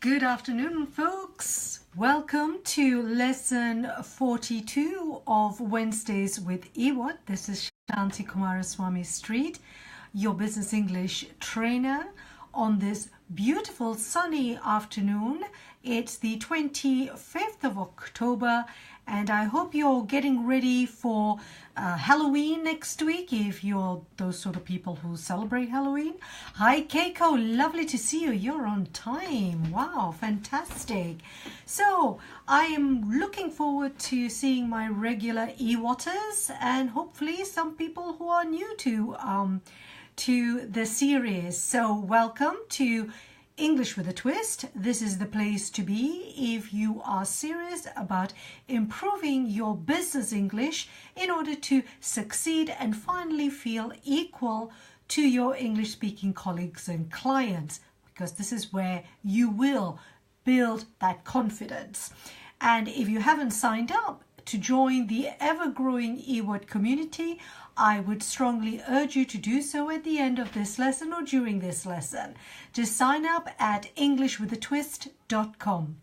Good afternoon, folks. Welcome to lesson 42 of Wednesdays with EWAT. This is Shanti Kumaraswamy Street, your business English trainer on this beautiful sunny afternoon. It's the 25th of October, and I hope you're getting ready for Halloween next week if you're those sort of people who celebrate Halloween. Hi Keiko, lovely to see you. You're on time. Wow, fantastic. So I am looking forward to seeing my regular EWATers and hopefully some people who are new to the series. So welcome to English with a Twist. This is the place to be if you are serious about improving your business English in order to succeed and finally feel equal to your English speaking colleagues and clients, because this is where you will build that confidence. And if you haven't signed up to join the ever-growing EWAT community, I would strongly urge you to do so at the end of this lesson or during this lesson. Just sign up at englishwithatwist.com.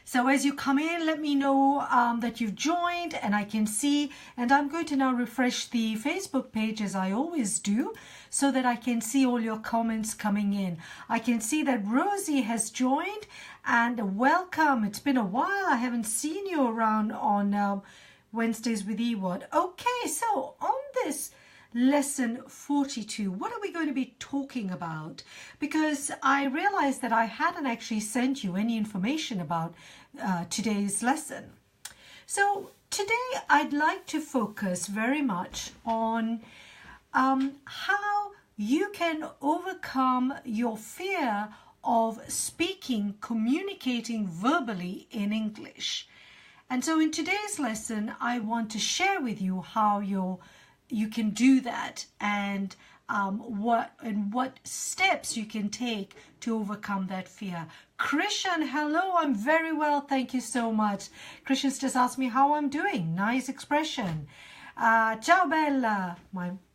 So as you come in, let me know that you've joined and I can see, and I'm going to now refresh the Facebook page as I always do so that I can see all your comments coming in. I can see that Rosie has joined, and welcome. It's been a while. I haven't seen you around on Wednesdays with EWAT. Okay, so on this lesson 42, what are we going to be talking about? Because I realized that I hadn't actually sent you any information about today's lesson. So today I'd like to focus very much on how you can overcome your fear of speaking, communicating verbally in English. And so in today's lesson, I want to share with you how you can do that and what steps you can take to overcome that fear. Christian, hello, I'm very well, thank you so much. Christian's just asked me how I'm doing. Nice expression. Ciao Bella.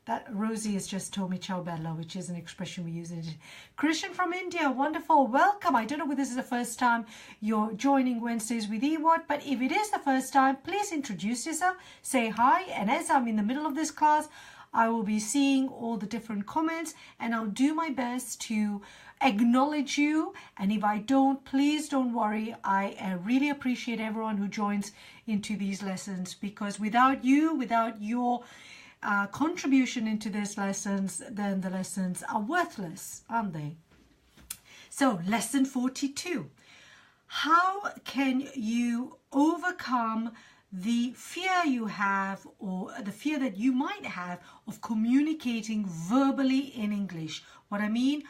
That Rosie has just told me ciao bella, which is an expression we use in it. Christian from India, wonderful, welcome. I don't know whether this is the first time you're joining Wednesdays with EWAT, but if it is the first time, please introduce yourself, say hi, and as I'm in the middle of this class, I will be seeing all the different comments and I'll do my best to acknowledge you. And if I don't, please don't worry. I really appreciate everyone who joins into these lessons, because without you, without your contribution into these lessons, then the lessons are worthless, aren't they? So lesson 42, how can you overcome the fear you have, or the fear that you might have, of communicating verbally in English? What I mean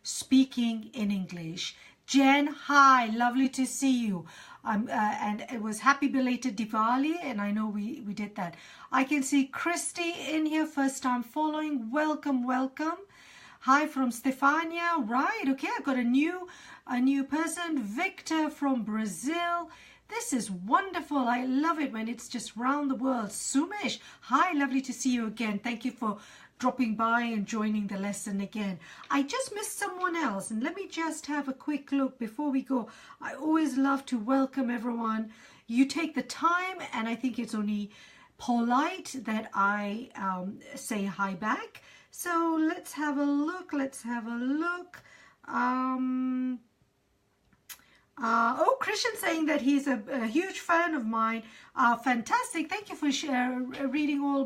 speaking in English. Jen, hi, lovely to see you. And it was happy belated Diwali, and I know we did that. I can see Christy in here, first time following. Welcome, welcome. Hi from Stefania. Right, okay, I've got a new person. Victor from Brazil. This is wonderful. I love it when it's just round the world. Sumesh, hi, lovely to see you again. Thank you for dropping by and joining the lesson again. I just missed someone else, and let me just have a quick look before we go. I always love to welcome everyone. You take the time, and I think it's only polite that I say hi back. So let's have a look. Oh, Christian saying that he's a huge fan of mine. Fantastic. Thank you for reading all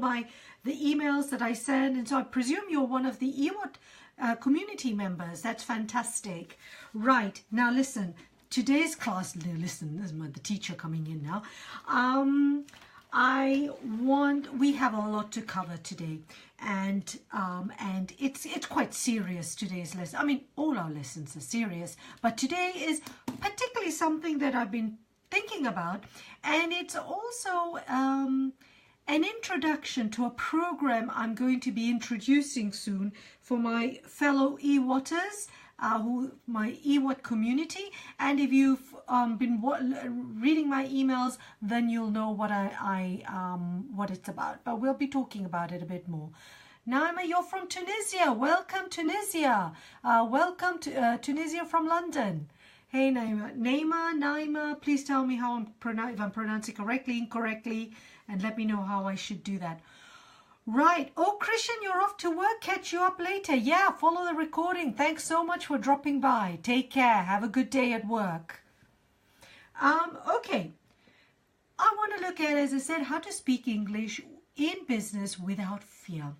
the emails that I send. And so I presume you're one of the EWAT community members. That's fantastic. Right. Now listen, today's class, listen, this is the teacher coming in now. We have a lot to cover today, and it's quite serious, today's lesson. I mean, all our lessons are serious, but today is particularly something that I've been thinking about, and it's also an introduction to a program I'm going to be introducing soon for my fellow EWATers, my EWAT community. And if you've been reading my emails, then you'll know what what it's about. But we'll be talking about it a bit more. Naima, you're from Tunisia. Welcome, Tunisia. Welcome to Tunisia from London. Hey, Naima, please tell me how if I'm pronouncing correctly, incorrectly, and let me know how I should do that. Right. Oh, Christian, you're off to work. Catch you up later. Yeah, follow the recording. Thanks so much for dropping by. Take care. Have a good day at work. Okay. I want to look at, as I said, how to speak English in business without fear.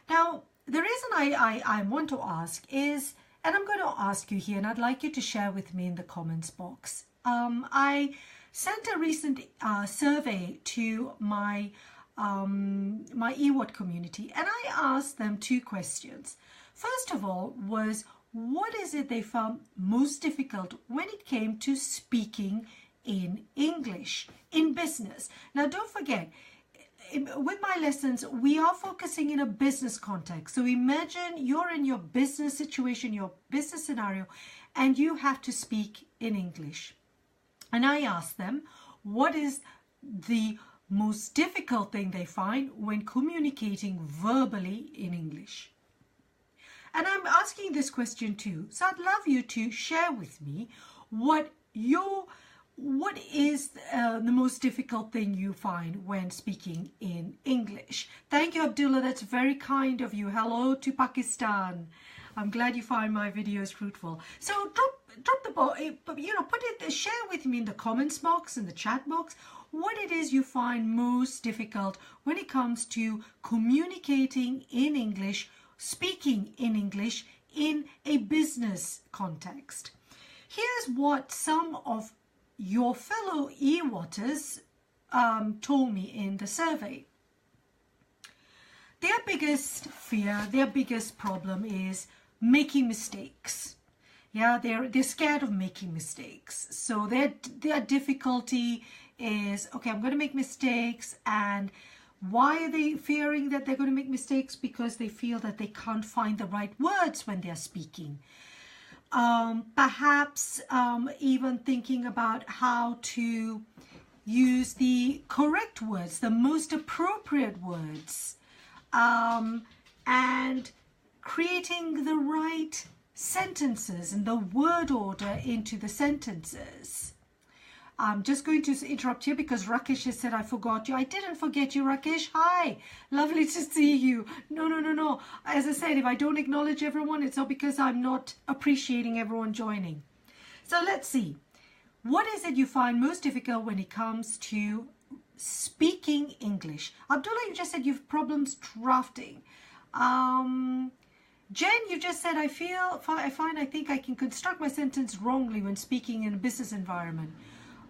Now, the reason I want to ask is, and I'm going to ask you here, and I'd like you to share with me in the comments box. I sent a recent survey to my EWAT community, and I asked them 2 questions. First of all was, what is it they found most difficult when it came to speaking in English in business? Now, don't forget, with my lessons, we are focusing in a business context. So imagine you're in your business situation, your business scenario, and you have to speak in English. And I asked them, what is the most difficult thing they find when communicating verbally in English? And I'm asking this question too. So I'd love you to share with me what is the most difficult thing you find when speaking in English? Thank you, Abdullah. That's very kind of you. Hello to Pakistan. I'm glad you find my videos fruitful. So drop the ball, share with me in the comments box, in the chat box, what it is you find most difficult when it comes to communicating in English, speaking in English in a business context. Here's what some of your fellow EWATers told me in the survey. Their biggest fear, their biggest problem is making mistakes. Yeah, they're scared of making mistakes. So their difficulty is, okay, I'm going to make mistakes. And why are they fearing that they're going to make mistakes? Because they feel that they can't find the right words when they're speaking. Perhaps even thinking about how to use the correct words, the most appropriate words, and creating the right sentences and the word order into the sentences. I'm just going to interrupt here because Rakesh has said I forgot you. I didn't forget you, Rakesh. Hi, lovely to see you. No. As I said, if I don't acknowledge everyone, it's not because I'm not appreciating everyone joining. So let's see. What is it you find most difficult when it comes to speaking English? Abdullah, you just said you've problems drafting. Jen, you just said I think I can construct my sentence wrongly when speaking in a business environment.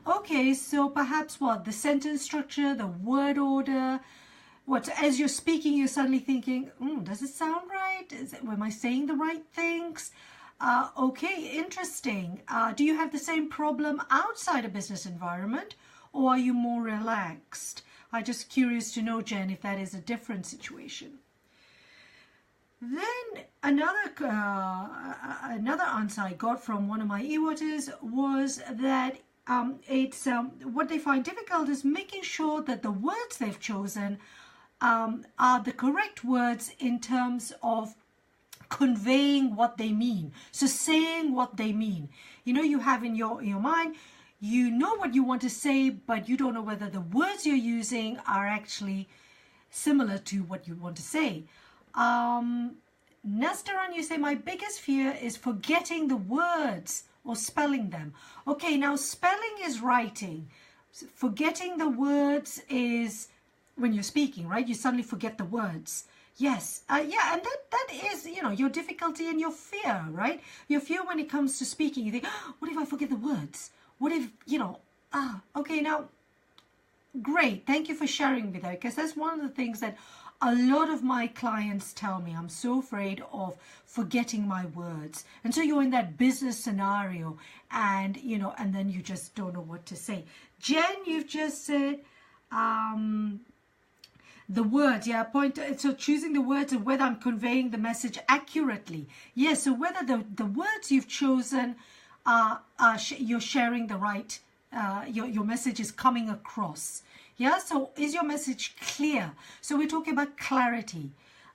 Okay, so perhaps what? The sentence structure, the word order. What, as you're speaking, you're suddenly thinking, does it sound right? Am I saying the right things? Okay, interesting. Do you have the same problem outside a business environment, or are you more relaxed? I'm just curious to know, Jen, if that is a different situation. Then another answer I got from one of my EWATers was that what they find difficult is making sure that the words they've chosen are the correct words in terms of conveying what they mean. So saying what they mean. You know, you have in your mind, you know what you want to say, but you don't know whether the words you're using are actually similar to what you want to say. Nastaran, you say, my biggest fear is forgetting the words or spelling them. Okay, now spelling is writing. Forgetting the words is when you're speaking, right? You suddenly forget the words. Yes, yeah, and that is, you know, your difficulty and your fear, right? Your fear when it comes to speaking. You think, what if I forget the words? What if, you know, okay, now, great. Thank you for sharing with that, because that's one of the things that a lot of my clients tell me. I'm so afraid of forgetting my words. And so you're in that business scenario and, you know, and then you just don't know what to say. Jen, you've just said the words, yeah, so choosing the words and whether I'm conveying the message accurately. Yes, so whether the words you've chosen, you're sharing the right, your message is coming across. Yeah, so is your message clear? So we're talking about clarity.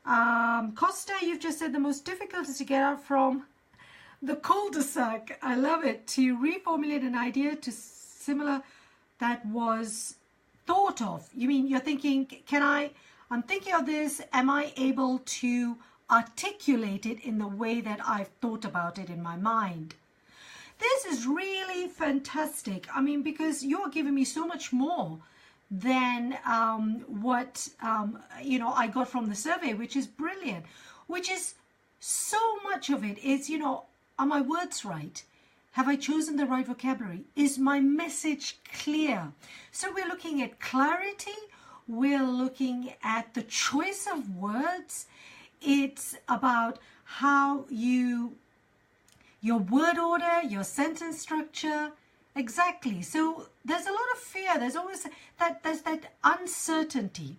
Costa, you've just said the most difficult is to get out from The cul-de-sac, I love it. To reformulate an idea to similar that was thought of. You mean you're thinking, I'm thinking of this, am I able to articulate it in the way that I've thought about it in my mind? This is really fantastic. I mean, because you're giving me so much more than what I got from the survey, which is brilliant. Which is so much of it is, are my words right? Have I chosen the right vocabulary? Is my message clear? So we're looking at clarity. We're looking at the choice of words. It's about how your word order, your sentence structure. Exactly. So there's a lot of fear. There's always there's that uncertainty.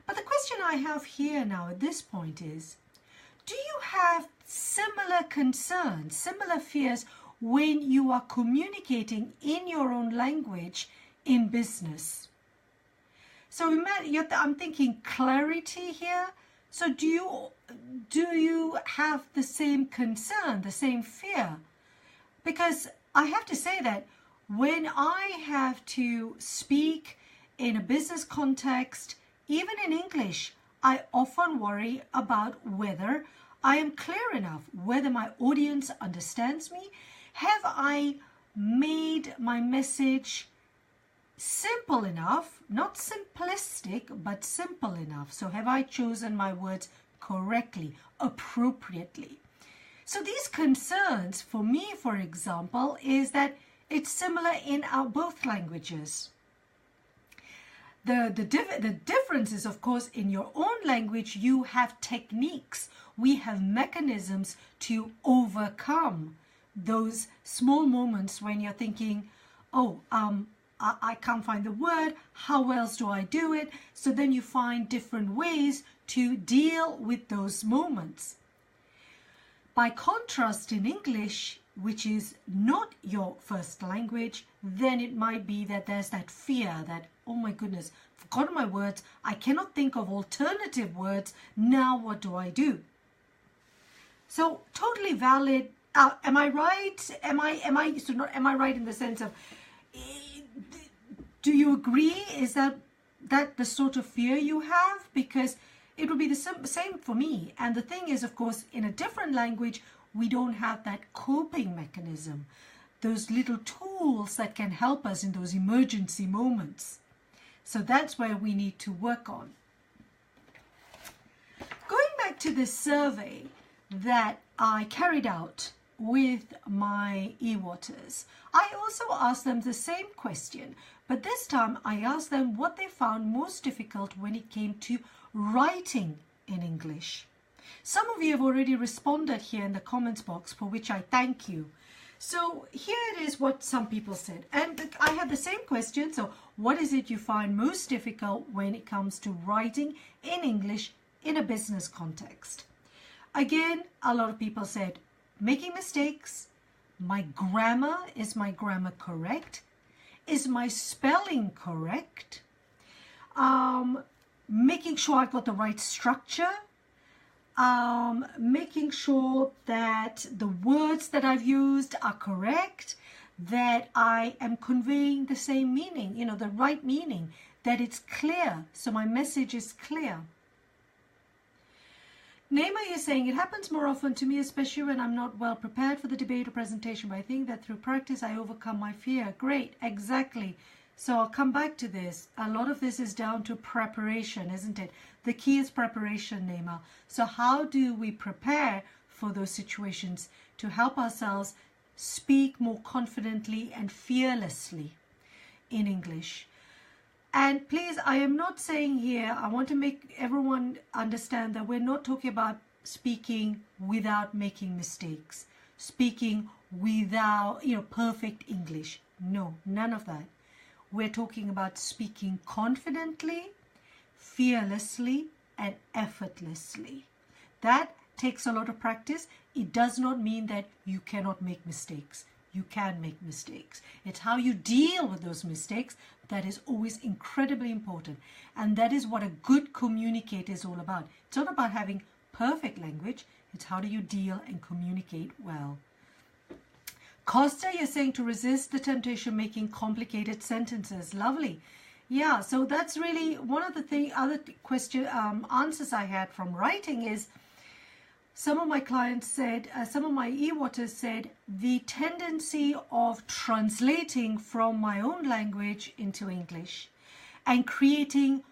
But the question I have here now at this point is, do you have similar concerns, similar fears when you are communicating in your own language in business? So I'm thinking clarity here. So do you have the same concern, the same fear? Because I have to say that when I have to speak in a business context, even in English, I often worry about whether I am clear enough, whether my audience understands me. Have I made my message simple enough, not simplistic, but simple enough? So have I chosen my words correctly, appropriately? So these concerns for me, for example, is that it's similar in our both languages. The difference is, of course, in your own language, you have techniques. We have mechanisms to overcome those small moments when you're thinking, oh, I can't find the word. How else do I do it? So then you find different ways to deal with those moments. By contrast, in English, which is not your first language, then it might be that there's that fear that, oh my goodness, I've forgotten my words. I cannot think of alternative words. Now what do I do? So totally valid. Am I right? Am I right in the sense of, do you agree? Is that the sort of fear you have? Because it would be the same for me. And the thing is, of course, in a different language, we don't have that coping mechanism, those little tools that can help us in those emergency moments. So that's where we need to work on. Going back to this survey that I carried out with my EWATers, I also asked them the same question, but this time I asked them what they found most difficult when it came to writing in English. Some of you have already responded here in the comments box, for which I thank you. So here it is what some people said. And I had the same question. So what is it you find most difficult when it comes to writing in English in a business context? Again, a lot of people said, making mistakes. My grammar, is my grammar correct? Is my spelling correct? Making sure I've got the right structure. Making sure that the words that I've used are correct, that I am conveying the same meaning, the right meaning, that it's clear, so my message is clear. Naima is saying, it happens more often to me, especially when I'm not well prepared for the debate or presentation, but I think that through practice I overcome my fear. Great, exactly. So I'll come back to this. A lot of this is down to preparation, isn't it? The key is preparation, Naima. So how do we prepare for those situations to help ourselves speak more confidently and fearlessly in English? And please, I am not saying here, I want to make everyone understand that we're not talking about speaking without making mistakes, speaking without, perfect English. No, none of that. We're talking about speaking confidently, fearlessly, and effortlessly. That takes a lot of practice. It does not mean that you cannot make mistakes. You can make mistakes. It's how you deal with those mistakes that is always incredibly important. And that is what a good communicator is all about. It's not about having perfect language. It's how do you deal and communicate well. Costa, you're saying to resist the temptation of making complicated sentences. Lovely. Yeah, so that's really one of the other question answers I had from writing is, some of my clients said, some of my EWATers said, the tendency of translating from my own language into English and creating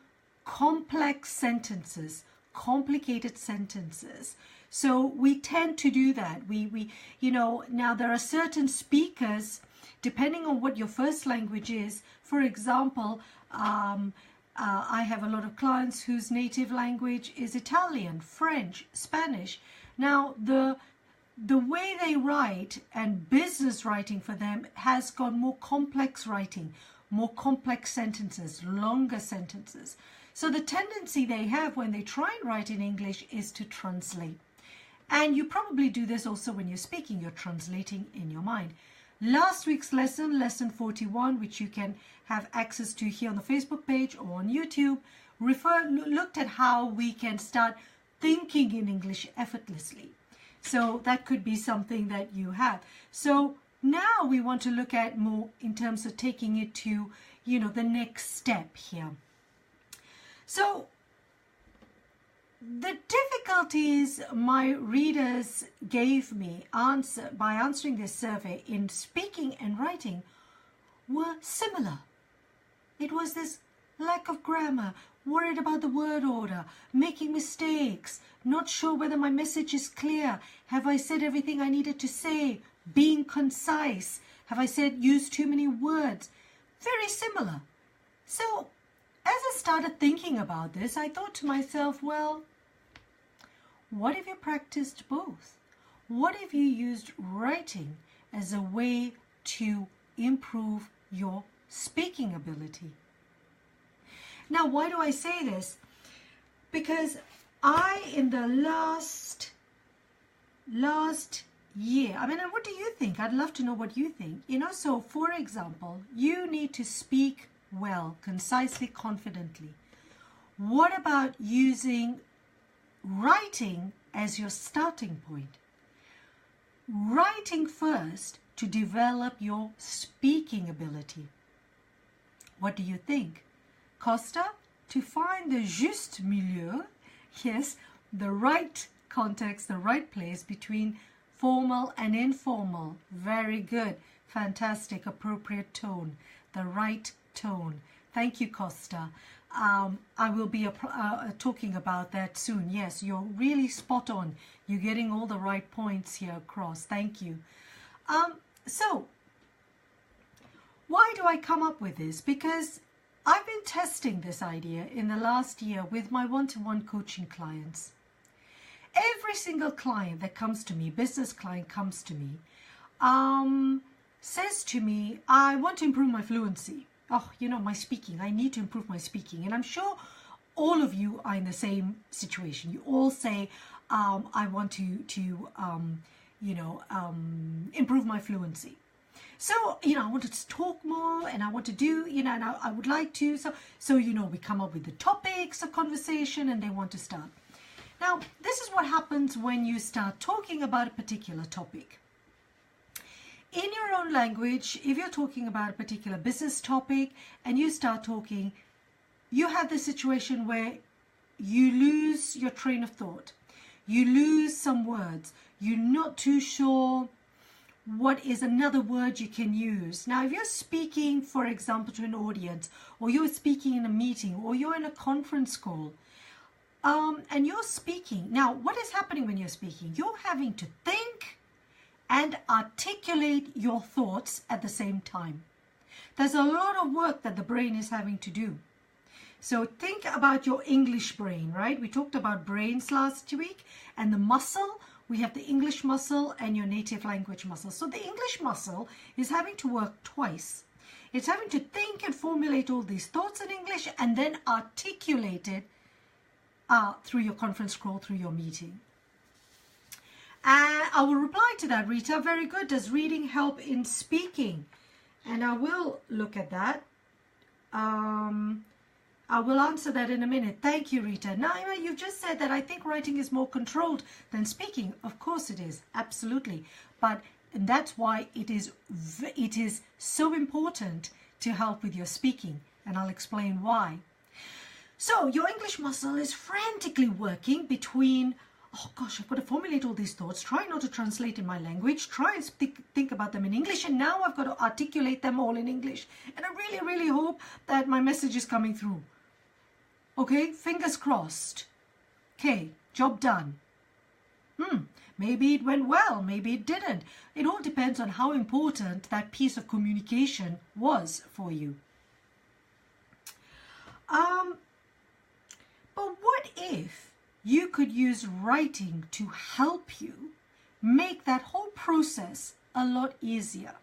complex sentences, complicated sentences. So we tend to do that. We now there are certain speakers, depending on what your first language is. For example, I have a lot of clients whose native language is Italian, French, Spanish. Now, the way they write and business writing for them has got more complex writing, more complex sentences, longer sentences. So the tendency they have when they try and write in English is to translate. And you probably do this also when you're speaking, you're translating in your mind. Last week's lesson, lesson 41, which you can have access to here on the Facebook page or on YouTube, looked at how we can start thinking in English effortlessly. So that could be something that you have. So now we want to look at more in terms of taking it to, the next step here. So the difficulties my readers gave me by answering this survey in speaking and writing were similar. It was this lack of grammar, worried about the word order, making mistakes, not sure whether my message is clear. Have I said everything I needed to say? Being concise. Have I used too many words? Very similar. So as I started thinking about this, I thought to myself, well, what if you practiced both? What if you used writing as a way to improve your speaking ability? Now, why do I say this? Because in the last year, what do you think? I'd love to know what you think. So for example, you need to speak well, concisely, confidently. What about using writing as your starting point? Writing first to develop your speaking ability. What do you think? Costa, to find the juste milieu, yes, the right context, the right place between formal and informal. Very good. Fantastic. Appropriate tone. The right tone. Thank you, Costa. I will be talking about that soon. Yes, you're really spot on. You're getting all the right points here across. Thank you. So, why do I come up with this? Because I've been testing this idea in the last year with my one-to-one coaching clients. Every single client that comes to me, business client comes to me, says to me, I want to improve my fluency. Oh, my speaking. I need to improve my speaking. And I'm sure all of you are in the same situation. You all say, I want to improve my fluency. So, I want to talk more and I want to do, and I would like to. So, we come up with the topics of conversation and they want to start. Now, this is what happens when you start talking about a particular topic. In your own language, if you're talking about a particular business topic and you start talking, you have the situation where you lose your train of thought. You lose some words. You're not too sure what is another word you can use. Now, if you're speaking, for example, to an audience, or you're speaking in a meeting, or you're in a conference call, and you're speaking. Now, what is happening when you're speaking? You're having to think and articulate your thoughts at the same time. There's a lot of work that the brain is having to do. So think about your English brain, right? We talked about brains last week, and the muscle. We have the English muscle and your native language muscle. So the English muscle is having to work twice. It's having to think and formulate all these thoughts in English and then articulate it through your conference call, through your meeting. I will reply to that, Rita. Very good. Does reading help in speaking? And I will look at that. I will answer that in a minute. Thank you, Rita. Naima, you've just said that I think writing is more controlled than speaking. Of course it is. Absolutely. But And that's why it is so important to help with your speaking, and I'll explain why. So your English muscle is frantically working between, oh gosh, I've got to formulate all these thoughts, try not to translate in my language, try and think about them in English, and now I've got to articulate them all in English. And I really, really hope that my message is coming through. Okay, fingers crossed. Okay, job done. Maybe it went well, maybe it didn't. It all depends on how important that piece of communication was for you. But what if you could use writing to help you make that whole process a lot easier?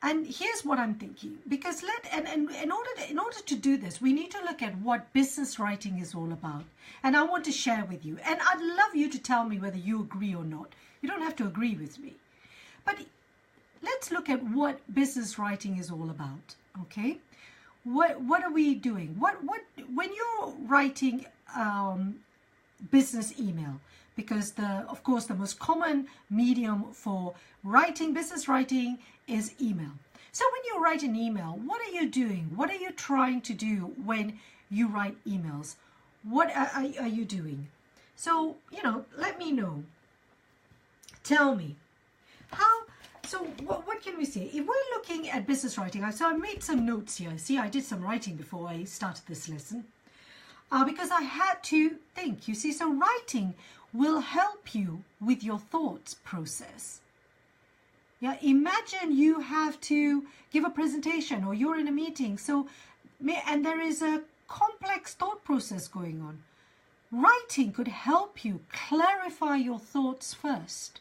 And here's what I'm thinking, because in order to do this, we need to look at what business writing is all about. And I want to share with you. And I'd love you to tell me whether you agree or not. You don't have to agree with me. But let's look at what business writing is all about, okay? What are we doing? When you're writing business email, because of course the most common medium for writing business writing is email. So when you write an email, what are you doing? What are you trying to do when you write emails? What are you doing? So, let me know. Tell me. So what can we say? If we're looking at business writing, so I made some notes here. See, I did some writing before I started this lesson. Because I had to think, you see. So writing will help you with your thoughts process. Yeah, imagine you have to give a presentation or you're in a meeting. And there is a complex thought process going on. Writing could help you clarify your thoughts first,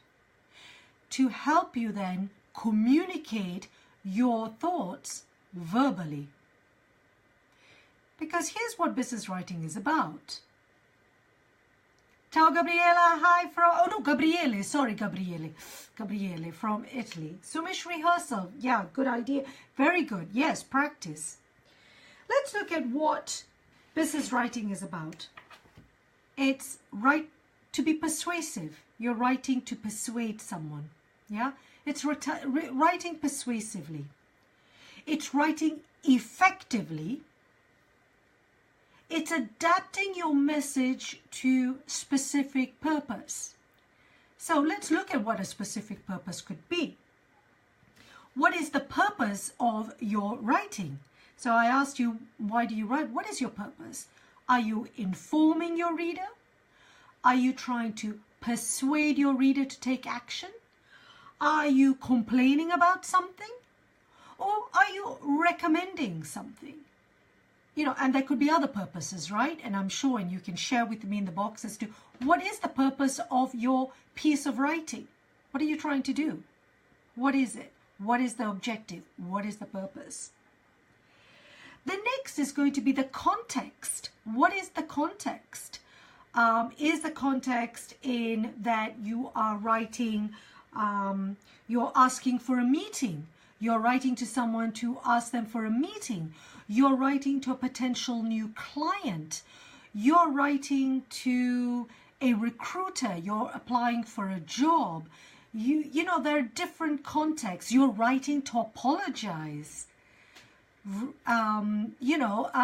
to help you then communicate your thoughts verbally. Because here's what business writing is about. Ciao Gabriela, hi from, Gabriele from Italy. Sumish rehearsal, yeah, good idea, very good, yes, practice. Let's look at what business writing is about. It's to be persuasive. You're writing to persuade someone, yeah? It's writing persuasively. It's writing effectively. It's adapting your message to specific purpose. So let's look at what a specific purpose could be. What is the purpose of your writing? So I asked you, why do you write? What is your purpose? Are you informing your reader? Are you trying to persuade your reader to take action? Are you complaining about something? Or are you recommending something? And there could be other purposes, right? And I'm sure, and you can share with me in the box as to what is the purpose of your piece of writing? What are you trying to do? What is it? What is the objective? What is the purpose? The next is going to be the context. What is the context? Is the context in that you are writing, you're asking for a meeting? You're writing to someone to ask them for a meeting. You're writing to a potential new client. You're writing to a recruiter. You're applying for a job. There are different contexts. You're writing to apologize.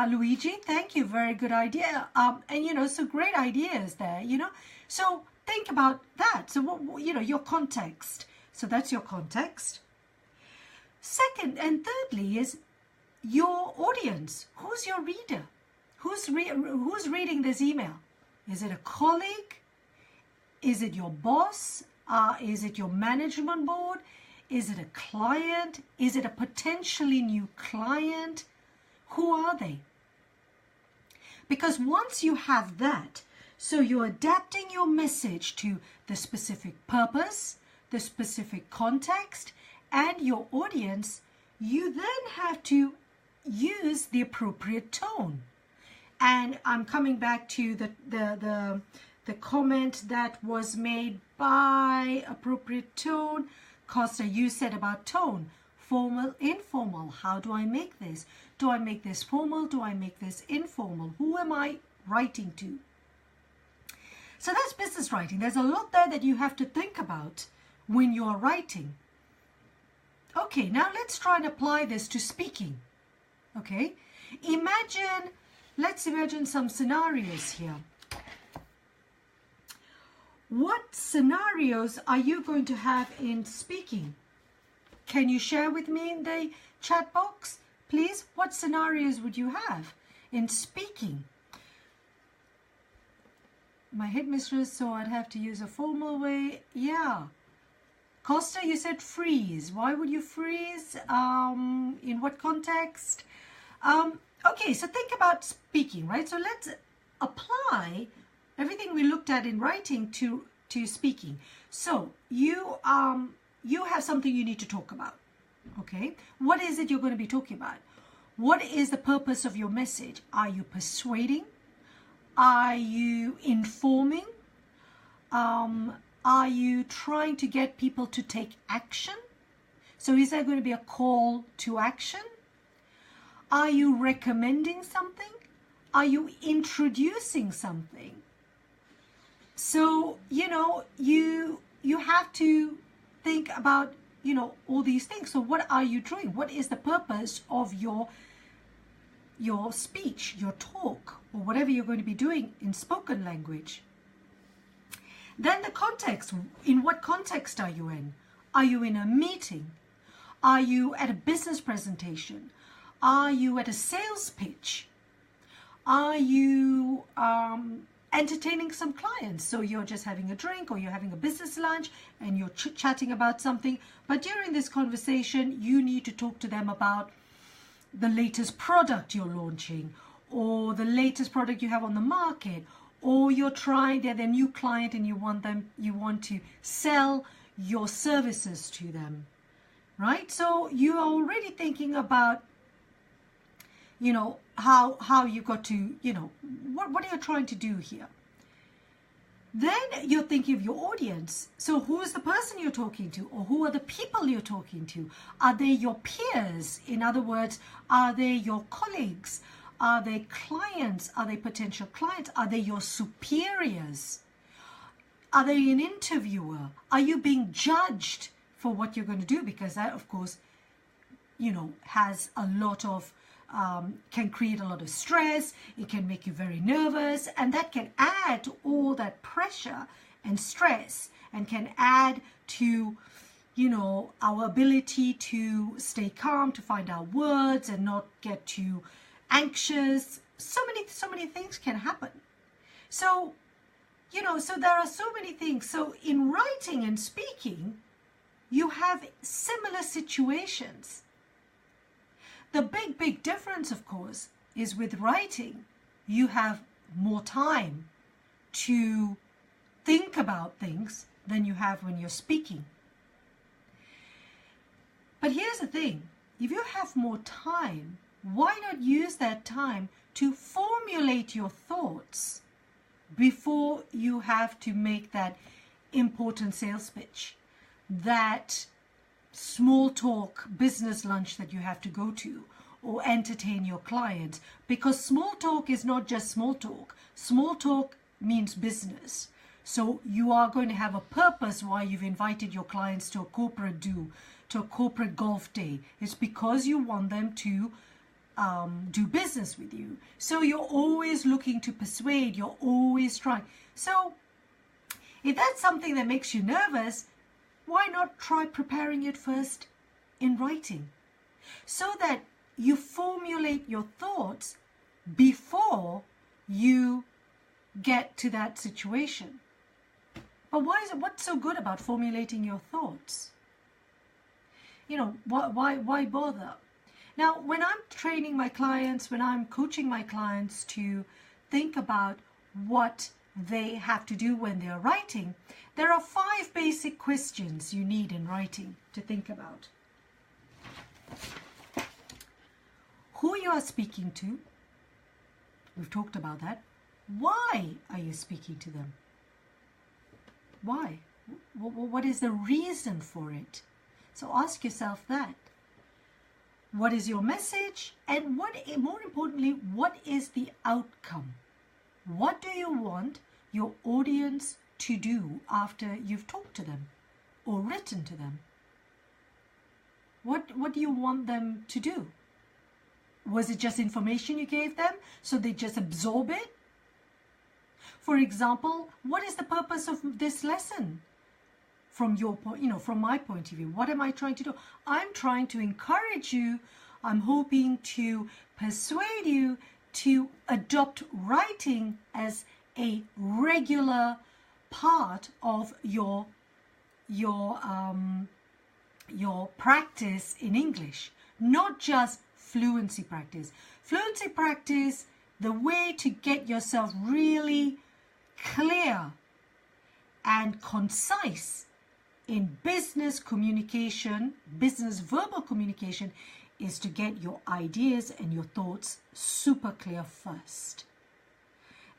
Luigi, thank you. Very good idea. So great ideas there, So think about that. So, your context. So that's your context. Second and thirdly is your audience. Who's your reader? Who's reading this email? Is it a colleague? Is it your boss? Is it your management board? Is it a client? Is it a potentially new client? Who are they? Because once you have that, so you're adapting your message to the specific purpose, the specific context, and your audience, you then have to use the appropriate tone. And I'm coming back to the comment that was made by appropriate tone. Costa, you said about tone, formal, informal. How do I make this? Do I make this formal? Do I make this informal? Who am I writing to? So that's business writing. There's a lot there that you have to think about when you're writing. Okay, now let's try and apply this to speaking. Okay, let's imagine some scenarios here. What scenarios are you going to have in speaking? Can you share with me in the chat box, please? What scenarios would you have in speaking? My headmistress, so I'd have to use a formal way. Yeah. Costa, you said freeze. Why would you freeze? In what context? Okay, so think about speaking, right? So let's apply everything we looked at in writing to speaking. So you have something you need to talk about. Okay, what is it you're going to be talking about? What is the purpose of your message? Are you persuading? Are you informing? Are you trying to get people to take action? So is there going to be a call to action? Are you recommending something? Are you introducing something? So, you have to think about, all these things. So what are you doing? What is the purpose of your speech, your talk, or whatever you're going to be doing in spoken language? Then the context. In what context are you in? Are you in a meeting? Are you at a business presentation? Are you at a sales pitch? Are you entertaining some clients? So you're just having a drink, or you're having a business lunch and you're chit-chatting about something. But during this conversation, you need to talk to them about the latest product you're launching, or the latest product you have on the market, or they're their new client and you want to sell your services to them, right? So you are already thinking about, how you got to, what are you trying to do here? Then you're thinking of your audience. So who is the person you're talking to, or who are the people you're talking to? Are they your peers? In other words, are they your colleagues? Are they clients? Are they potential clients? Are they your superiors? Are they an interviewer? Are you being judged for what you're going to do? Because that, of course, has a lot of, can create a lot of stress. It can make you very nervous, and that can add to all that pressure and stress, and can add to, our ability to stay calm, to find our words and not get too anxious. So many things can happen. So, so there are so many things. So in writing and speaking, you have similar situations. The big difference, of course, is with writing, you have more time to think about things than you have when you're speaking. But here's the thing, if you have more time, why not use that time to formulate your thoughts before you have to make that important sales pitch, that small talk business lunch that you have to go to, or entertain your clients? Because small talk is not just small talk. Small talk means business. So you are going to have a purpose why you've invited your clients to a corporate to a corporate golf day. It's because you want them to do business with you. So you're always looking to persuade, you're always trying. So if that's something that makes you nervous, why not try preparing it first in writing, so that you formulate your thoughts before you get to that situation? But what's so good about formulating your thoughts? Why bother? Now, when I'm training my clients, when I'm coaching my clients to think about what they have to do when they're writing, there are 5 basic questions you need in writing to think about. Who you are speaking to. We've talked about that. Why are you speaking to them? Why? What is the reason for it? So ask yourself that. What is your message? And more importantly, what is the outcome? What do you want your audience to do after you've talked to them or written to them? What do you want them to do? Was it just information you gave them so they just absorb it? For example, what is the purpose of this lesson? From your point, from my point of view, what am I trying to do? I'm trying to encourage you. I'm hoping to persuade you to adopt writing as a regular part of your practice in English, not just fluency practice. Fluency practice, the way to get yourself really clear and concise in business communication, business verbal communication, is to get your ideas and your thoughts super clear first.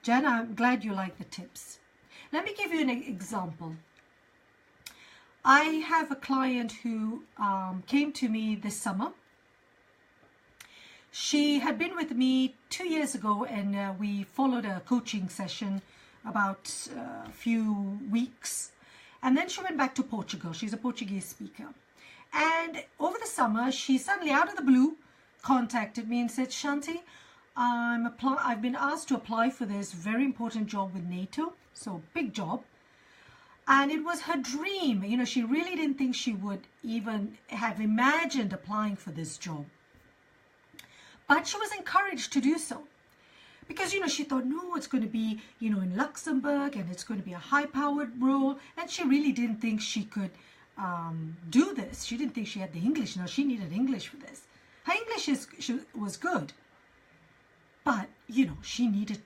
Jen, I'm glad you like the tips. Let me give you an example. I have a client who came to me this summer. She had been with me 2 years ago, and we followed a coaching session about a few weeks. And then she went back to Portugal. She's a Portuguese speaker. And over the summer, she suddenly, out of the blue, contacted me and said, Shanti, I've been asked to apply for this very important job with NATO. So, big job. And it was her dream. You know, she really didn't think she would even have imagined applying for this job. But she was encouraged to do so. Because, she thought, no, it's going to be, in Luxembourg, and it's going to be a high-powered role. And she really didn't think she could do this. She didn't think she had the English. No, she needed English for this. Her English was good. But, she needed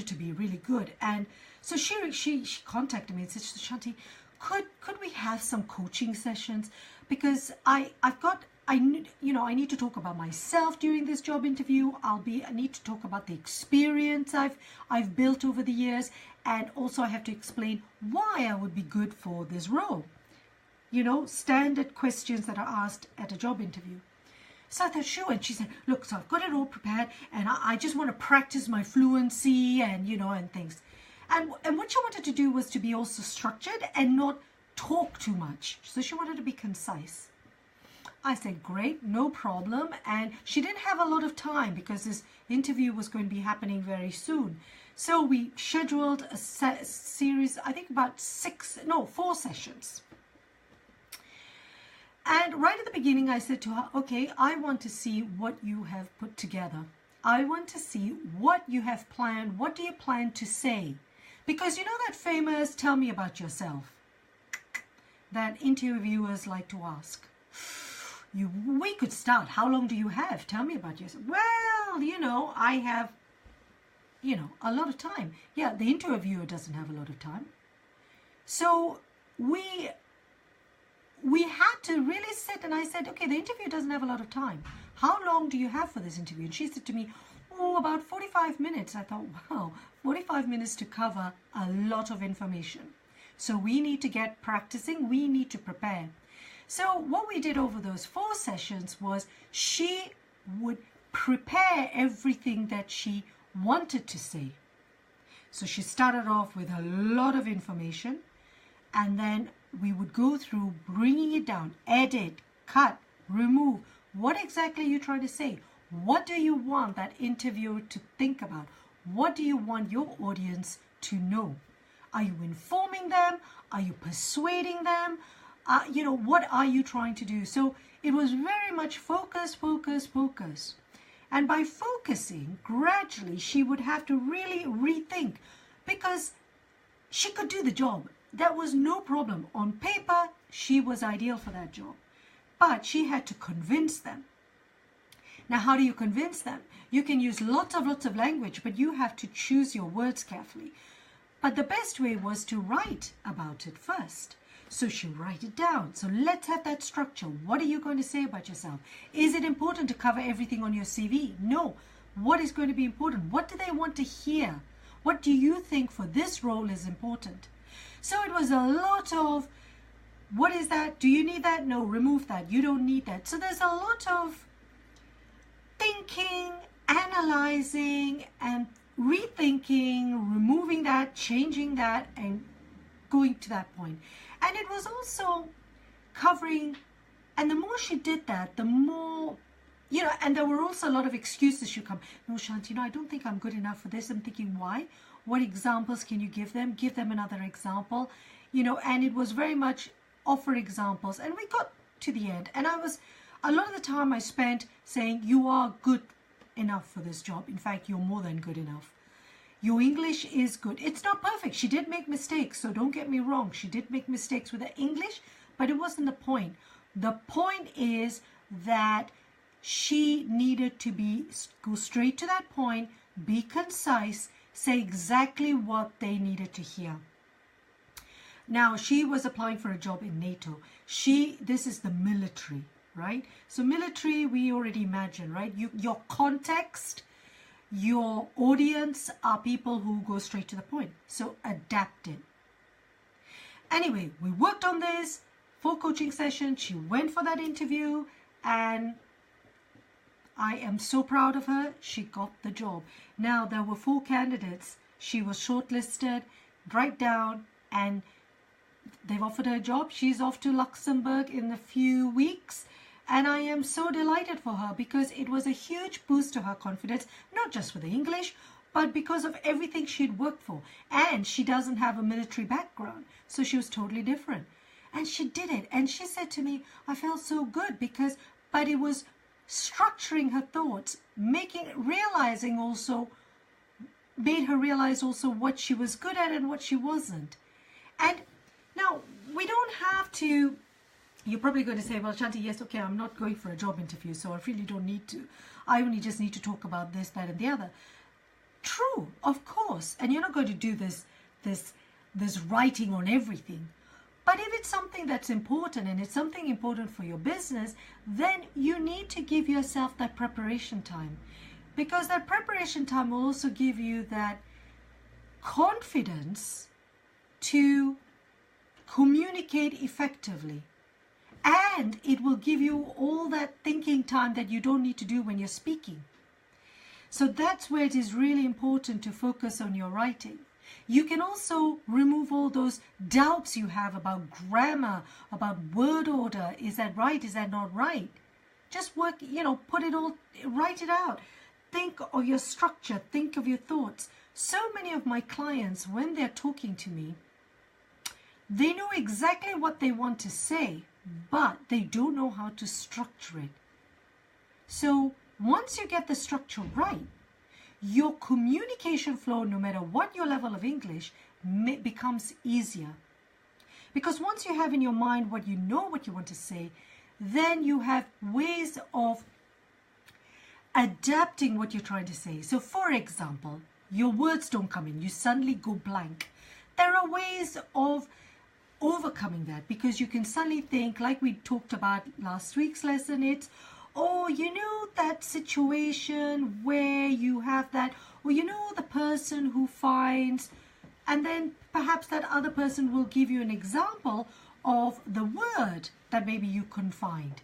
to be really good. And so she contacted me and said, Shanti, could we have some coaching sessions? Because I need to talk about myself during this job interview. I need to talk about the experience I've built over the years, and also I have to explain why I would be good for this role. Standard questions that are asked at a job interview. So I thought, sure. And she said, look, so I've got it all prepared, and I just want to practice my fluency and, and things. And what she wanted to do was to be also structured and not talk too much. So she wanted to be concise. I said, great, no problem. And she didn't have a lot of time because this interview was going to be happening very soon. So we scheduled a series, I think about 4 sessions. And right at the beginning, I said to her, okay, I want to see what you have put together. I want to see what you have planned. What do you plan to say? Because that famous, tell me about yourself, that interviewers like to ask. We could start. How long do you have? Tell me about yourself. Well, I have, a lot of time. Yeah, the interviewer doesn't have a lot of time. So we had to really sit, and I said, okay, the interview doesn't have a lot of time. How long do you have for this interview? And she said to me, about 45 minutes. I thought, wow, 45 minutes to cover a lot of information. So we need to get practicing. We need to prepare. So what we did over those 4 sessions was she would prepare everything that she wanted to say. So she started off with a lot of information, and then we would go through bringing it down, edit, cut, remove. What exactly are you trying to say? What do you want that interviewer to think about? What do you want your audience to know? Are you informing them? Are you persuading them? What are you trying to do? So it was very much focus, focus, focus. And by focusing, gradually she would have to really rethink, because she could do the job. That was no problem. On paper, she was ideal for that job. But she had to convince them. Now, how do you convince them? You can use lots of language, but you have to choose your words carefully. But the best way was to write about it first. So she write it down. So let's have that structure. What are you going to say about yourself? Is it important to cover everything on your CV? No. What is going to be important? What do they want to hear? What do you think for this role is important? So it was a lot of, what is that? Do you need that? No, remove that. You don't need that. So there's a lot of thinking, analyzing, and rethinking, removing that, changing that, and going to that point. And it was also covering, and the more she did that, the more, you know, and there were also a lot of excuses she come. No, Shanti, you know, I don't think I'm good enough for this. I'm thinking, why? What examples can you give them? Give them another example, you know, and it was very much offer examples. And we got to the end, and a lot of the time I spent saying, you are good enough for this job. In fact, you're more than good enough. Your English is good. It's not perfect. She did make mistakes, so don't get me wrong. She did make mistakes with her English, but it wasn't the point. The point is that she needed to go straight to that point, be concise, say exactly what they needed to hear. Now, she was applying for a job in NATO. This is the military, right? So military, we already imagine, right? Your context, your audience are people who go straight to the point. So adapt it. Anyway, we worked on this, 4 coaching sessions. She went for that interview, and I am so proud of her. She got the job. Now, there were 4 candidates. She was shortlisted, right down, and they've offered her a job. She's off to Luxembourg in a few weeks. And I am so delighted for her, because it was a huge boost to her confidence, not just for the English, but because of everything she'd worked for. And she doesn't have a military background, so she was totally different. And she did it. And she said to me, I felt so good but it was structuring her thoughts, made her realize also what she was good at and what she wasn't. And now, we don't have to, you're probably going to say, well, Shanti, yes, okay, I'm not going for a job interview, so I really don't need to. I only just need to talk about this, that, and the other. True, of course. And you're not going to do this writing on everything. But if it's something that's important, and it's something important for your business, then you need to give yourself that preparation time. Because that preparation time will also give you that confidence to communicate effectively. And it will give you all that thinking time that you don't need to do when you're speaking. So that's where it is really important to focus on your writing. You can also remove all those doubts you have about grammar, about word order. Is that right? Is that not right? Just work, put it all, write it out. Think of your structure. Think of your thoughts. So many of my clients, when they're talking to me, they know exactly what they want to say, but they don't know how to structure it. So once you get the structure right, your communication flow, no matter what your level of English, becomes easier. Because once you have in your mind what you want to say, then you have ways of adapting what you're trying to say. So for example, your words don't come in, you suddenly go blank. There are ways of overcoming that, because you can suddenly think, like we talked about last week's lesson, it's, oh, that situation where you have that, or the person who finds, and then perhaps that other person will give you an example of the word that maybe you couldn't find.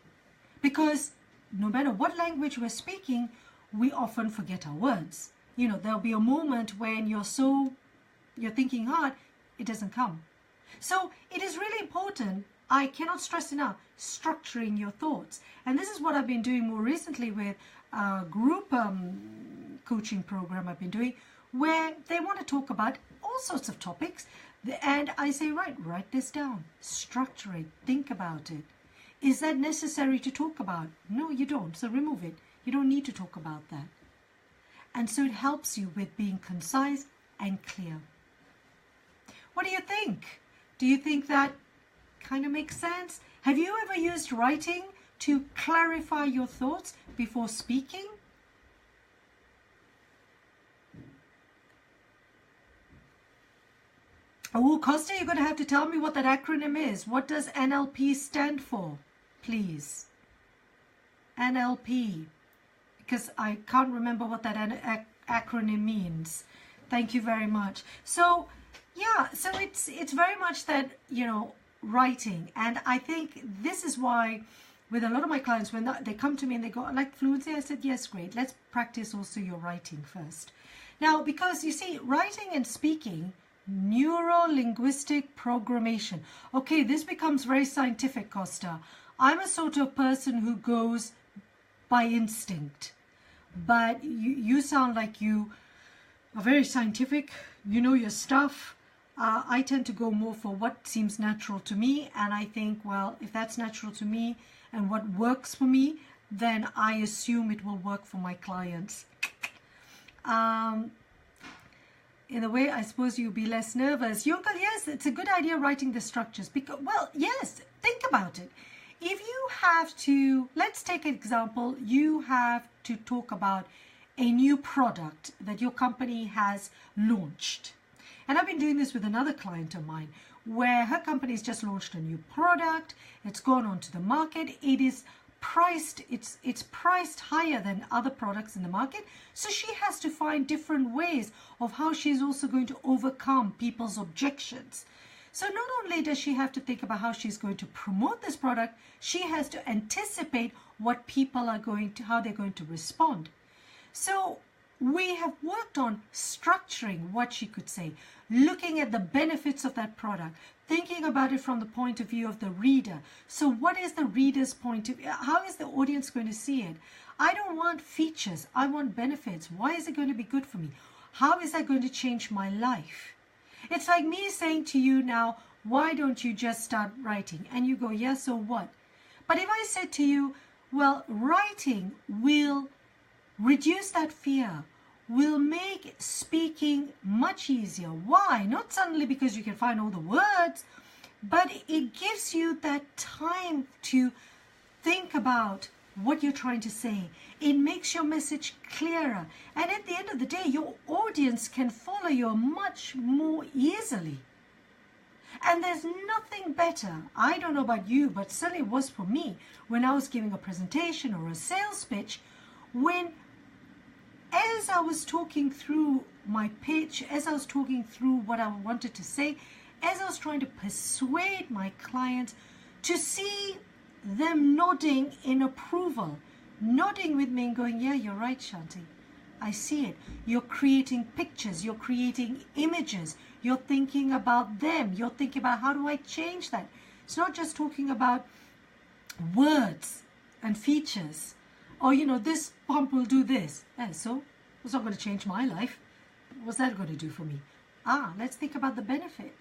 Because no matter what language we're speaking, we often forget our words. There'll be a moment when you're thinking hard, it doesn't come. So it is really important, I cannot stress enough, structuring your thoughts. And this is what I've been doing more recently with a group coaching program I've been doing, where they want to talk about all sorts of topics. And I say, write this down, structure it, think about it. Is that necessary to talk about? No, you don't. So remove it. You don't need to talk about that. And so it helps you with being concise and clear. What do you think? Do you think that kind of makes sense? Have you ever used writing to clarify your thoughts before speaking? Oh, Costa, you're going to have to tell me what that acronym is. What does NLP stand for, please? NLP. Because I can't remember what that acronym means. Thank you very much. So, yeah, so it's very much that, writing. And I think this is why with a lot of my clients, when they come to me and they go, like fluency, I said, yes, great. Let's practice also your writing first. Now, because you see, writing and speaking, neuro-linguistic programmation. Okay, this becomes very scientific, Costa. I'm a sort of person who goes by instinct, but you sound like you are very scientific. You know your stuff. I tend to go more for what seems natural to me, and I think, well, if that's natural to me and what works for me, then I assume it will work for my clients. In a way, I suppose you'll be less nervous. Yunkel, yes, it's a good idea writing the structures. Because, well, yes, think about it. If you have to, let's take an example, you have to talk about a new product that your company has launched. And I've been doing this with another client of mine, where her company's just launched a new product. It's gone onto the market. It is priced, it's priced higher than other products in the market. So she has to find different ways of how she's also going to overcome people's objections. So not only does she have to think about how she's going to promote this product, she has to anticipate what people are going to, how they're going to respond. So we have worked on structuring what she could say, looking at the benefits of that product, thinking about it from the point of view of the reader. So what is the reader's point of view? How is the audience going to see it? I don't want features. I want benefits. Why is it going to be good for me? How is that going to change my life? It's like me saying to you now, why don't you just start writing? And you go, yeah, so what? But if I said to you, well, writing will reduce that fear, will make speaking much easier. Why? Not suddenly because you can find all the words, but it gives you that time to think about what you're trying to say. It makes your message clearer. And at the end of the day, your audience can follow you much more easily. And there's nothing better, I don't know about you, but certainly it was for me, when I was giving a presentation or a sales pitch, when as I was talking through my pitch, as I was talking through what I wanted to say, as I was trying to persuade my clients, to see them nodding in approval, nodding with me and going, yeah, you're right, Shanti. I see it. You're creating pictures. You're creating images. You're thinking about them. You're thinking about how do I change that? It's not just talking about words and features. Or, you know, this pump will do this. So it's not going to change my life. What's that going to do for me? Let's think about the benefit.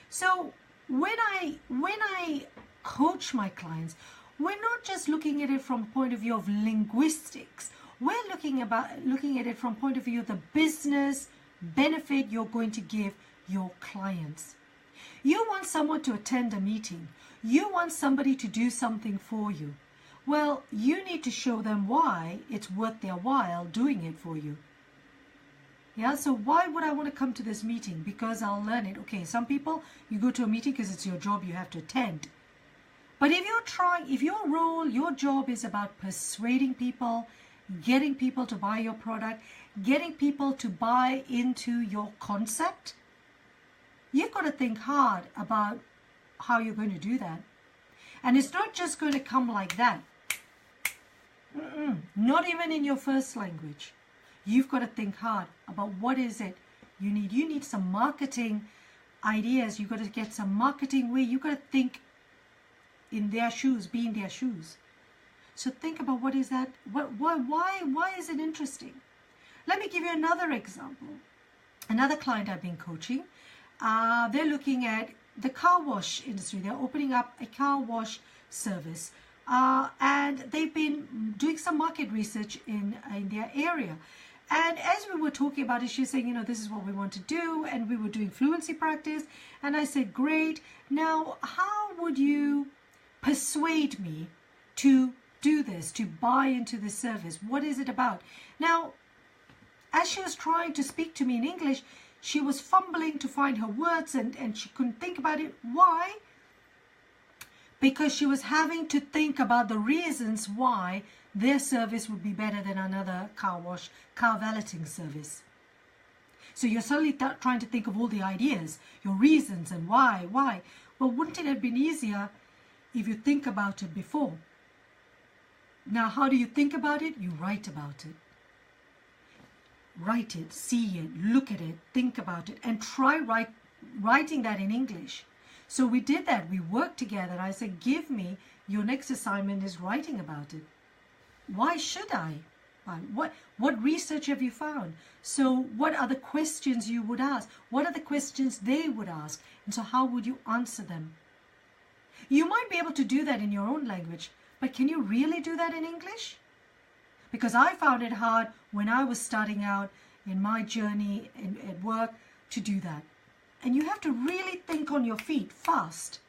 So when I coach my clients, we're not just looking at it from a point of view of linguistics. We're looking at it from point of view of the business benefit you're going to give your clients. You want someone to attend a meeting. You want somebody to do something for you. Well, you need to show them why it's worth their while doing it for you. Yeah, so why would I want to come to this meeting? Because I'll learn it. Okay, some people, you go to a meeting because it's your job, you have to attend. But if your role, your job is about persuading people, getting people to buy your product, getting people to buy into your concept, you've got to think hard about how you're going to do that. And it's not just going to come like that. Not even in your first language. You've got to think hard about what is it you need. You need some marketing ideas. You've got to get some marketing way. You've got to think in their shoes, be in their shoes. So think about what is that? Why is it interesting? Let me give you another example. Another client I've been coaching, they're looking at the car wash industry. They're opening up a car wash service. And they've been doing some market research in their area. And as we were talking about it, she's saying, you know, this is what we want to do. And we were doing fluency practice. And I said, great. Now, how would you persuade me to do this, to buy into this service? What is it about? Now, as she was trying to speak to me in English, she was fumbling to find her words and she couldn't think about it. Why? Because she was having to think about the reasons why their service would be better than another car valeting service. So you're suddenly trying to think of all the ideas, your reasons and why. Well, wouldn't it have been easier if you think about it before? Now, how do you think about it? You write about it. write it, see it, look at it, think about it, and try writing that in English. So we did that. We worked together. I said, give me, your next assignment is writing about it. Why should I? What research have you found? So what are the questions you would ask? What are the questions they would ask? And so how would you answer them? You might be able to do that in your own language, but can you really do that in English? Because I found it hard when I was starting out in my journey at work to do that. And you have to really think on your feet fast.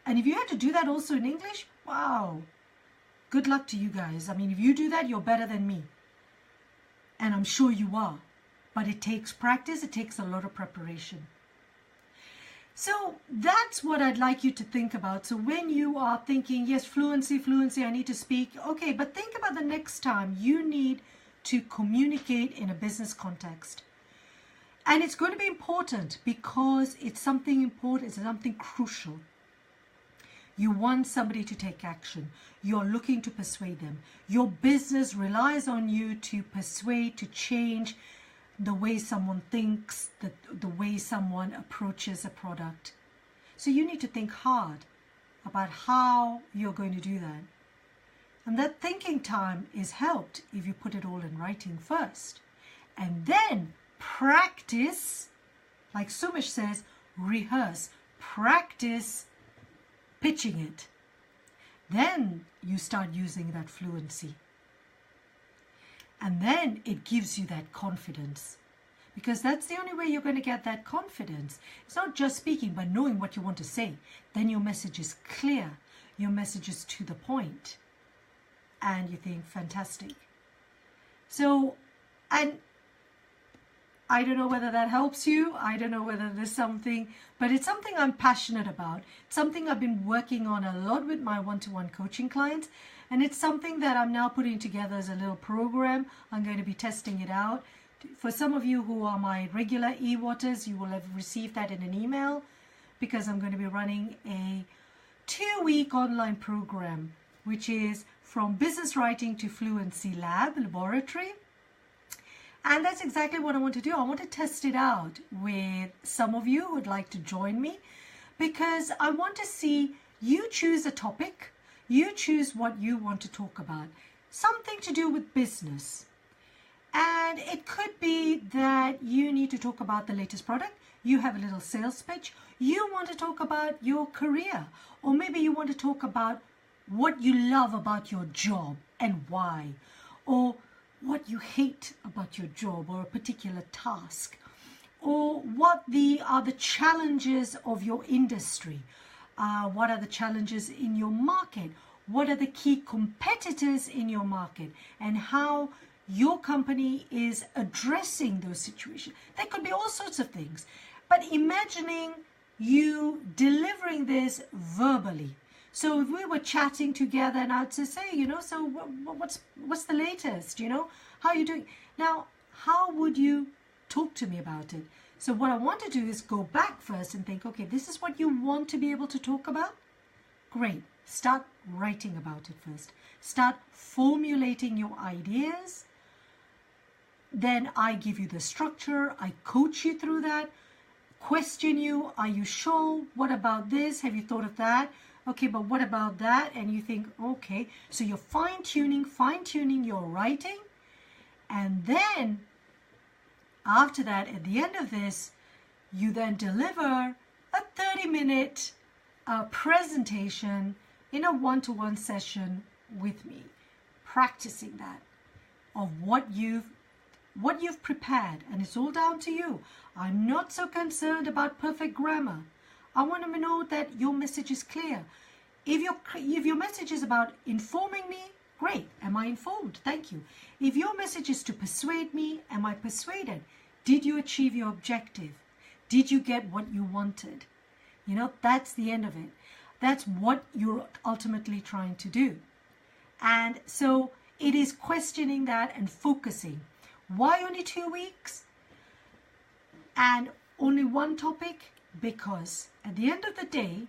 And if you had to do that also in English, wow, good luck to you guys. I mean, if you do that, you're better than me. And I'm sure you are. But it takes practice. It takes a lot of preparation. So that's what I'd like you to think about. So when you are thinking, yes, fluency, I need to speak. Okay, but think about the next time you need to communicate in a business context. And it's going to be important because it's something important, it's something crucial. You want somebody to take action. You're looking to persuade them. Your business relies on you to persuade, to change the way someone thinks, the way someone approaches a product. So you need to think hard about how you're going to do that. And that thinking time is helped if you put it all in writing first. And then practice, like Sumesh says, rehearse, practice pitching it. Then you start using that fluency. And then it gives you that confidence. Because that's the only way you're going to get that confidence. It's not just speaking, but knowing what you want to say. Then your message is clear. Your message is to the point. And you think, fantastic. So, and I don't know whether that helps you. I don't know whether there's something, but it's something I'm passionate about. It's something I've been working on a lot with my one-to-one coaching clients. And it's something that I'm now putting together as a little program. I'm going to be testing it out. For some of you who are my regular EWATers, you will have received that in an email because I'm going to be running a 2-week online program, which is from business writing to fluency laboratory. And that's exactly what I want to do. I want to test it out with some of you who would like to join me because I want to see you choose a topic. You choose what you want to talk about. Something to do with business. And it could be that you need to talk about the latest product. You have a little sales pitch. You want to talk about your career. Or maybe you want to talk about what you love about your job and why. Or what you hate about your job or a particular task, or what are the challenges of your industry, what are the challenges in your market, what are the key competitors in your market, and how your company is addressing those situations. There could be all sorts of things, but imagining you delivering this verbally. So if we were chatting together and I'd say, you know, so what's the latest, you know, how are you doing? Now, how would you talk to me about it? So what I want to do is go back first and think, okay, this is what you want to be able to talk about? Great. Start writing about it first. Start formulating your ideas. Then I give you the structure. I coach you through that. Question you. Are you sure? What about this? Have you thought of that? Okay, but what about that? And you think, okay, so you're fine-tuning your writing. And then after that, at the end of this, you then deliver a 30-minute presentation in a one-to-one session with me, practicing that of what you've prepared. And it's all down to you. I'm not so concerned about perfect grammar. I want to know that your message is clear. If your message is about informing me, great. Am I informed? Thank you. If your message is to persuade me, am I persuaded? Did you achieve your objective? Did you get what you wanted? You know, that's the end of it. That's what you're ultimately trying to do. And so it is questioning that and focusing. Why only 2 weeks? And only one topic? Because at the end of the day,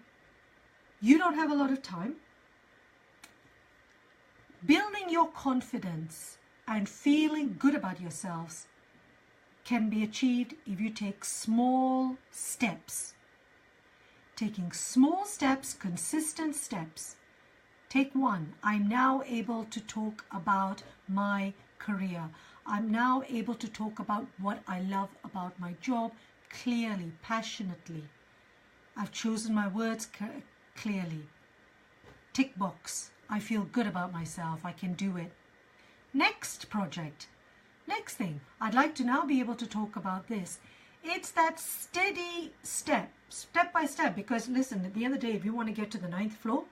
you don't have a lot of time. Building your confidence and feeling good about yourselves can be achieved if you take small steps. Taking small steps, consistent steps. Take one. I'm now able to talk about my career. I'm now able to talk about what I love about my job clearly, passionately. I've chosen my words clearly. Tick box. I feel good about myself. I can do it. Next project. Next thing. I'd like to now be able to talk about this. It's that steady step by step. Because listen, at the end of the day, if you want to get to the 9th floor,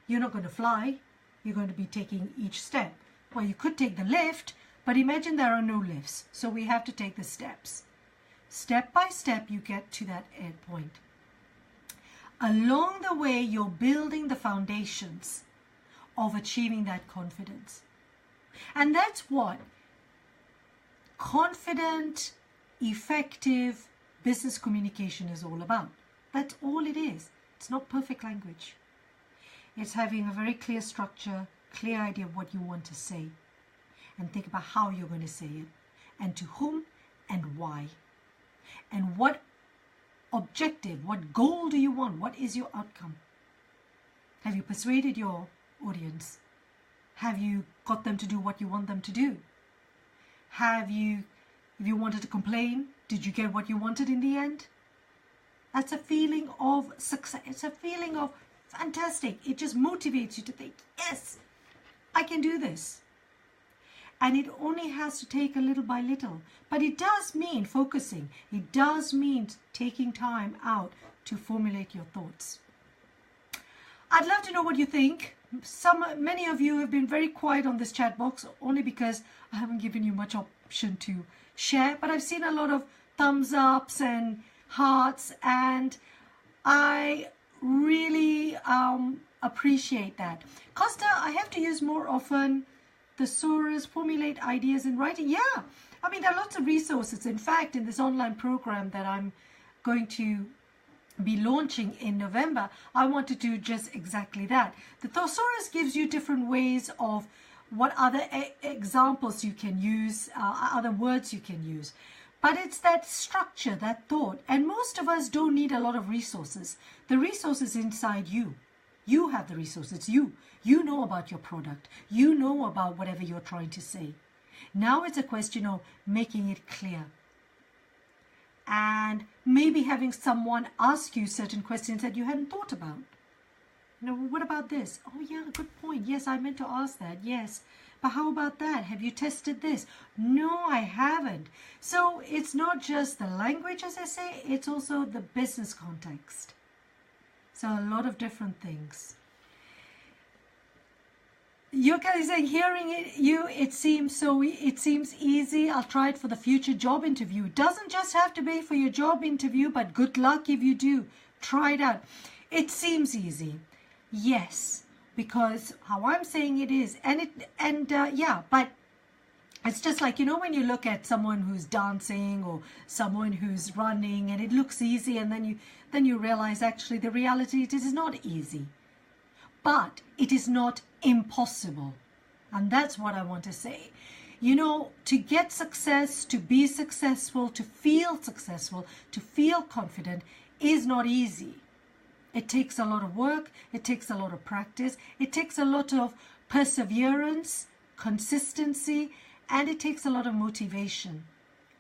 you're not going to fly. You're going to be taking each step. Well, you could take the lift, but imagine there are no lifts. So we have to take the steps. Step by step, you get to that end point. Along the way, you're building the foundations of achieving that confidence. And that's what confident, effective business communication is all about. That's all it is. It's not perfect language. It's having a very clear structure, clear idea of what you want to say, and think about how you're going to say it, and to whom and why, and what objective, what goal do you want, what is your outcome. Have you persuaded your audience? Have you got them to do what you want them to do? Have you, if you wanted to complain, did you get what you wanted in the end? That's a feeling of success. It's a feeling of fantastic. It just motivates you to think, yes, I can do this. And it only has to take a little by little. But it does mean focusing. It does mean taking time out to formulate your thoughts. I'd love to know what you think. Many of you have been very quiet on this chat box, only because I haven't given you much option to share. But I've seen a lot of thumbs ups and hearts, and I really appreciate that. Costa, I have to use more often thesaurus, formulate ideas in writing. Yeah, I mean, there are lots of resources. In fact, in this online program that I'm going to be launching in November, I want to do just exactly that. The thesaurus gives you different ways of what other examples you can use, other words you can use. But it's that structure, that thought. And most of us don't need a lot of resources. The resource is inside you. You have the resource. It's you. You know about your product. You know about whatever you're trying to say. Now it's a question of making it clear. And maybe having someone ask you certain questions that you hadn't thought about. You know, what about this? Oh yeah, good point. Yes, I meant to ask that. Yes. But how about that? Have you tested this? No, I haven't. So it's not just the language, as I say, it's also the business context. So a lot of different things. Yuka is saying, hearing it seems easy. I'll try it for the future job interview. It doesn't just have to be for your job interview, but good luck if you do. Try it out. It seems easy. Yes, because how I'm saying it is, yeah, but it's just like, you know, when you look at someone who's dancing or someone who's running and it looks easy, and then you realize actually the reality, it is not easy, but it is not impossible. And that's what I want to say. You know, to get success, to be successful, to feel confident is not easy. It takes a lot of work. It takes a lot of practice. It takes a lot of perseverance, consistency, and it takes a lot of motivation.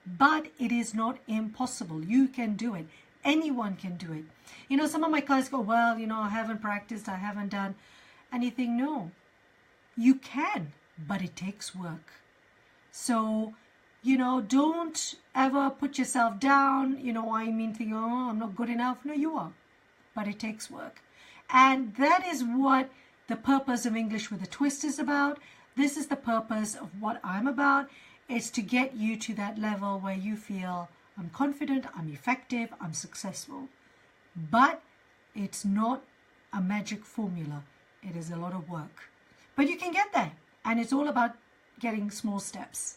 But it is not impossible. You can do it. Anyone can do it. You know, some of my clients go, well, you know, I haven't practiced. I haven't done anything. No, you can, but it takes work. So, you know, don't ever put yourself down. You know, I mean, think, oh, I'm not good enough. No, you are. But it takes work. And that is what the purpose of English with a Twist is about. This is the purpose of what I'm about. It's to get you to that level where you feel I'm confident, I'm effective, I'm successful. But it's not a magic formula. It is a lot of work. But you can get there. And it's all about getting small steps.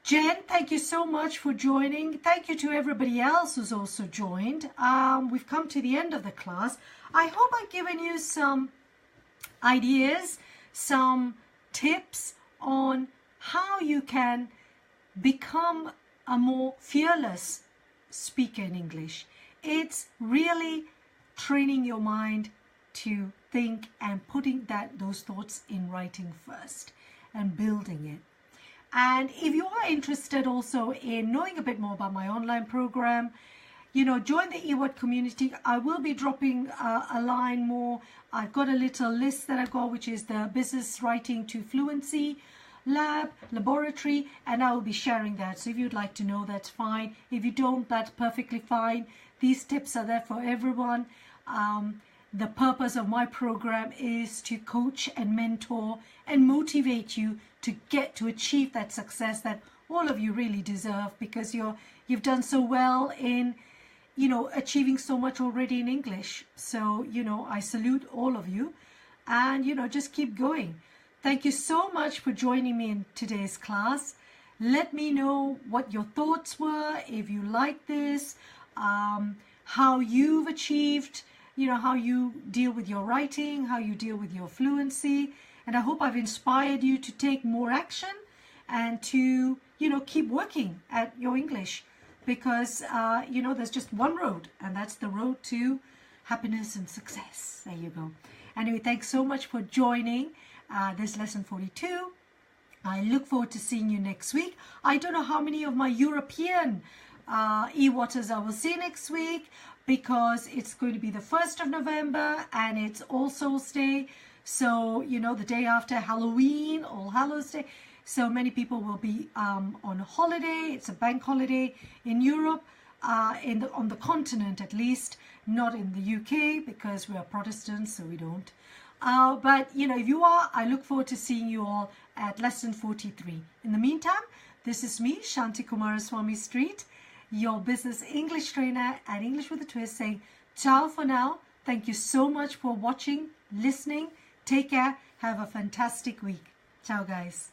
Jen, thank you so much for joining. Thank you to everybody else who's also joined. We've come to the end of the class. I hope I've given you some ideas, some tips on how you can become a more fearless speaker in English. It's really training your mind to think and putting those thoughts in writing first and building it. And if you are interested also in knowing a bit more about my online program, join the EWAT community. I will be dropping a line more. I've got a little list that I've got, which is the Business Writing to Fluency laboratory, and I will be sharing that. So if you'd like to know, that's fine. If you don't, that's perfectly fine. These tips are there for everyone. The purpose of my program is to coach and mentor and motivate you to achieve that success that all of you really deserve, because you've done so well in achieving so much already in English. So I salute all of you, and just keep going. Thank you so much for joining me in today's class. Let me know what your thoughts were, if you like this, how you've achieved, how you deal with your writing, how you deal with your fluency. And I hope I've inspired you to take more action and to, keep working at your English, because, there's just one road, and that's the road to happiness and success. There you go. Anyway, thanks so much for joining this lesson 42. I look forward to seeing you next week. I don't know how many of my European EWATers I will see next week, because it's going to be the 1st of November and it's All Souls Day. So, the day after Halloween, All Hallows Day. So many people will be on holiday. It's a bank holiday in Europe, on the continent at least, not in the UK, because we are Protestants, so we don't. But, if you are, I look forward to seeing you all at lesson 43. In the meantime, this is me, Shanti Kumaraswamy Street, your business English trainer at English with a Twist, saying ciao for now. Thank you so much for watching, listening. Take care. Have a fantastic week. Ciao, guys.